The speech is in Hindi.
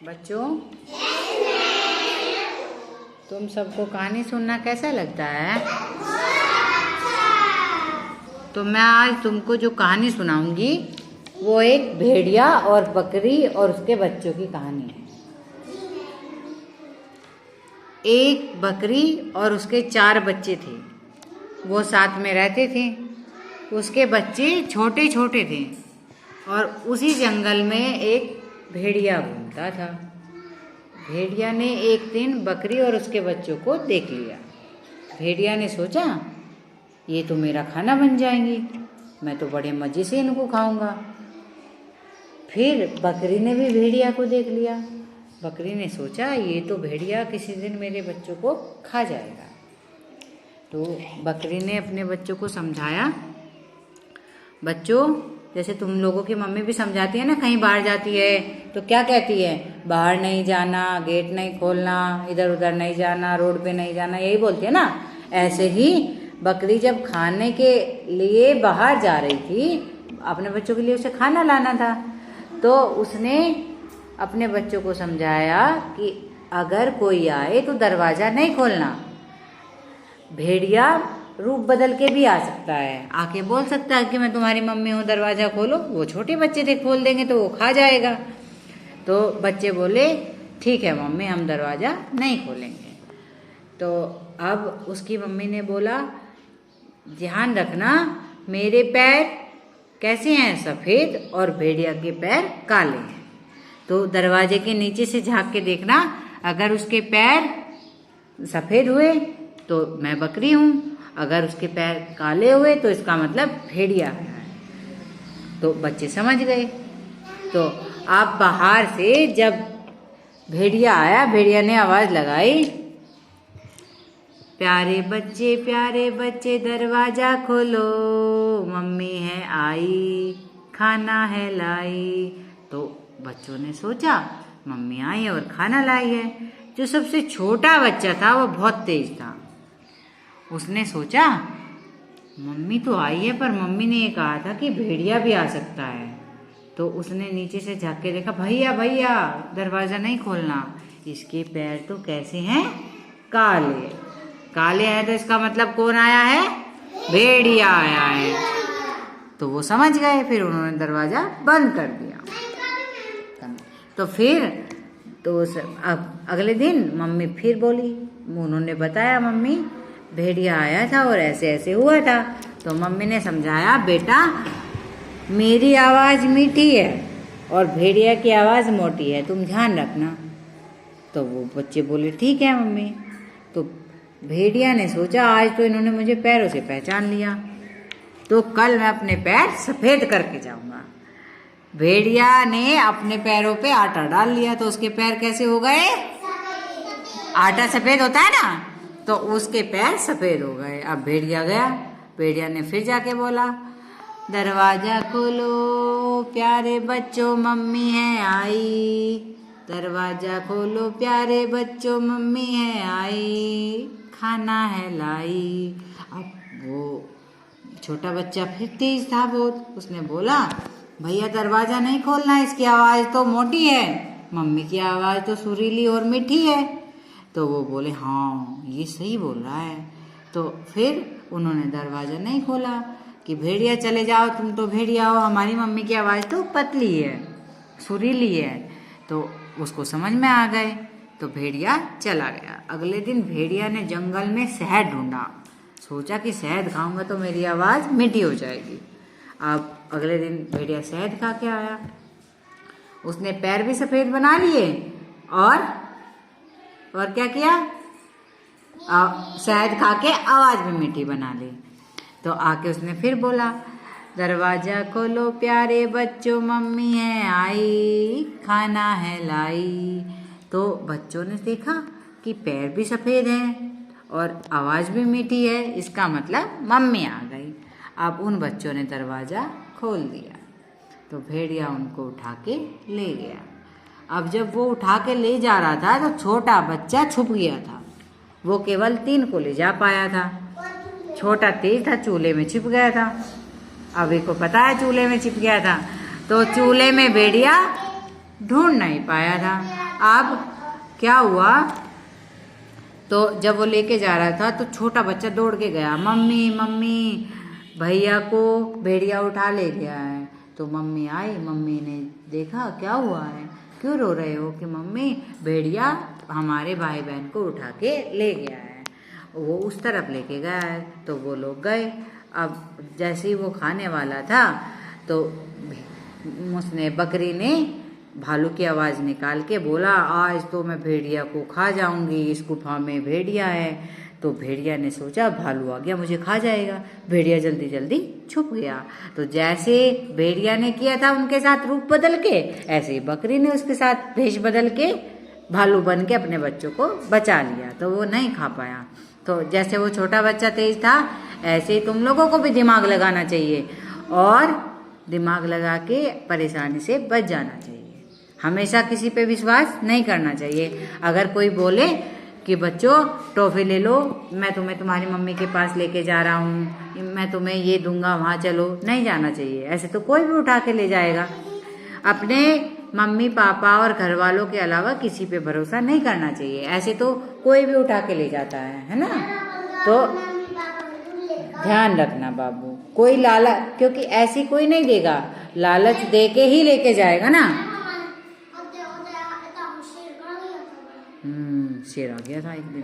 बच्चों, तुम सबको कहानी सुनना कैसा लगता है? तो मैं आज तुमको जो कहानी सुनाऊंगी वो एक भेड़िया और बकरी और उसके बच्चों की कहानी है। एक बकरी और उसके 4 बच्चे थे। वो साथ में रहते थे। उसके बच्चे छोटे छोटे थे और उसी जंगल में एक भेड़िया घूमता था। भेड़िया ने एक दिन बकरी और उसके बच्चों को देख लिया। भेड़िया ने सोचा, ये तो मेरा खाना बन जाएंगी, मैं तो बड़े मज़े से इनको खाऊंगा। फिर बकरी ने भी भेड़िया को देख लिया। बकरी ने सोचा, ये तो भेड़िया किसी दिन मेरे बच्चों को खा जाएगा। तो बकरी ने अपने बच्चों को समझाया, बच्चों, जैसे तुम लोगों की मम्मी भी समझाती है ना, कहीं बाहर जाती है तो क्या कहती है, बाहर नहीं जाना, गेट नहीं खोलना, इधर उधर नहीं जाना, रोड पे नहीं जाना, यही बोलती है ना। ऐसे ही बकरी जब खाने के लिए बाहर जा रही थी, अपने बच्चों के लिए उसे खाना लाना था, तो उसने अपने बच्चों को समझाया कि अगर कोई आए तो दरवाज़ा नहीं खोलना। भेड़िया रूप बदल के भी आ सकता है, आके बोल सकता है कि मैं तुम्हारी मम्मी हूँ, दरवाज़ा खोलो। वो छोटे बच्चे थे, खोल देंगे तो वो खा जाएगा। तो बच्चे बोले, ठीक है मम्मी, हम दरवाज़ा नहीं खोलेंगे। तो अब उसकी मम्मी ने बोला, ध्यान रखना, मेरे पैर कैसे हैं, सफ़ेद, और भेड़िया के पैर काले हैं। तो दरवाजे के नीचे से झाँक के देखना, अगर उसके पैर सफ़ेद हुए तो मैं बकरी हूँ, अगर उसके पैर काले हुए तो इसका मतलब भेड़िया है। तो बच्चे समझ गए। तो आप बाहर से जब भेड़िया आया, भेड़िया ने आवाज़ लगाई, प्यारे बच्चे दरवाज़ा खोलो, मम्मी है आई, खाना है लाई। तो बच्चों ने सोचा, मम्मी आई और खाना लाई है। जो सबसे छोटा बच्चा था वो बहुत तेज था। उसने सोचा, मम्मी तो आई है, पर मम्मी ने ये कहा था कि भेड़िया भी आ सकता है। तो उसने नीचे से झाँक के देखा, भैया दरवाज़ा नहीं खोलना, इसके पैर तो कैसे हैं, काले हैं, तो इसका मतलब कौन आया है, भेड़िया आया है। तो वो समझ गए। फिर उन्होंने दरवाज़ा बंद कर दिया। तो फिर अब अगले दिन मम्मी फिर बोली, उन्होंने बताया, मम्मी भेड़िया आया था और ऐसे ऐसे हुआ था। तो मम्मी ने समझाया, बेटा मेरी आवाज़ मीठी है और भेड़िया की आवाज़ मोटी है, तुम ध्यान रखना। तो वो बच्चे बोले, ठीक है मम्मी। तो भेड़िया ने सोचा, आज तो इन्होंने मुझे पैरों से पहचान लिया, तो कल मैं अपने पैर सफ़ेद करके जाऊंगा। भेड़िया ने अपने पैरों पे आटा डाल लिया, तो उसके पैर कैसे हो गए, आटा सफ़ेद होता है ना, तो उसके पैर सफ़ेद हो गए। अब भेड़िया गया। भेड़िया ने फिर जाके बोला, दरवाज़ा खोलो प्यारे बच्चों, मम्मी है आई, दरवाज़ा खोलो प्यारे बच्चों, मम्मी है आई, खाना है लाई। अब वो छोटा बच्चा फिर तेज था बहुत, उसने बोला, भैया दरवाज़ा नहीं खोलना, इसकी आवाज़ तो मोटी है, मम्मी की आवाज़ तो सुरीली और मीठी है। तो वो बोले, हाँ ये सही बोल रहा है। तो फिर उन्होंने दरवाज़ा नहीं खोला कि भेड़िया चले जाओ, तुम तो भेड़िया हो, हमारी मम्मी की आवाज़ तो पतली है, सुरीली है। तो उसको समझ में आ गए। तो भेड़िया चला गया। अगले दिन भेड़िया ने जंगल में शहद ढूंढा, सोचा कि शहद खाऊंगा तो मेरी आवाज़ मीठी हो जाएगी। अब अगले दिन भेड़िया शहद खा के आया। उसने पैर भी सफ़ेद बना लिए और क्या किया, शहद खा के आवाज़ भी मीठी बना ली। तो आके उसने फिर बोला, दरवाज़ा खोलो प्यारे बच्चों, मम्मी है आई, खाना है लाई। तो बच्चों ने देखा कि पैर भी सफ़ेद हैं और आवाज़ भी मीठी है, इसका मतलब मम्मी आ गई। अब उन बच्चों ने दरवाज़ा खोल दिया। तो भेड़िया उनको उठा के ले गया। अब जब वो उठा के ले जा रहा था तो छोटा बच्चा छुप गया था। वो केवल 3 को ले जा पाया था। छोटा तेज था, चूल्हे में छिप गया था। अभी को पता है चूल्हे में छिप गया था, तो चूल्हे में भेड़िया ढूंढ नहीं पाया था। अब क्या हुआ, तो जब वो लेके जा रहा था तो छोटा बच्चा दौड़ के गया, मम्मी मम्मी भैया को भेड़िया उठा ले गया है। तो मम्मी आई, मम्मी ने देखा क्या हुआ है, क्यों रो रहे हो, कि मम्मी भेड़िया हमारे भाई बहन को उठा के ले गया है, वो उस तरफ लेके गया है। तो वो लोग गए। अब जैसे ही वो खाने वाला था तो उसने बकरी ने भालू की आवाज़ निकाल के बोला, आज तो मैं भेड़िया को खा जाऊंगी, इस गुफा में भेड़िया है। तो भेड़िया ने सोचा भालू आ गया मुझे खा जाएगा, भेड़िया जल्दी जल्दी छुप गया। तो जैसे भेड़िया ने किया था उनके साथ रूप बदल के, ऐसे ही बकरी ने उसके साथ भेष बदल के भालू बन के अपने बच्चों को बचा लिया। तो वो नहीं खा पाया। तो जैसे वो छोटा बच्चा तेज था, ऐसे ही तुम लोगों को भी दिमाग लगाना चाहिए और दिमाग लगा के परेशानी से बच जाना चाहिए। हमेशा किसी पे विश्वास नहीं करना चाहिए। अगर कोई बोले कि बच्चों टॉफी ले लो, मैं तुम्हें तुम्हारी मम्मी के पास लेके जा रहा हूँ, मैं तुम्हें ये दूंगा, वहाँ चलो, नहीं जाना चाहिए। ऐसे तो कोई भी उठा के ले जाएगा। अपने मम्मी पापा और घर वालों के अलावा किसी पे भरोसा नहीं करना चाहिए। ऐसे तो कोई भी उठा के ले जाता है ना। तो ध्यान रखना बाबू, कोई लालच, क्योंकि ऐसी कोई नहीं देगा, लालच दे के ही लेके जाएगा ना। शेर आ गया था एक दिन।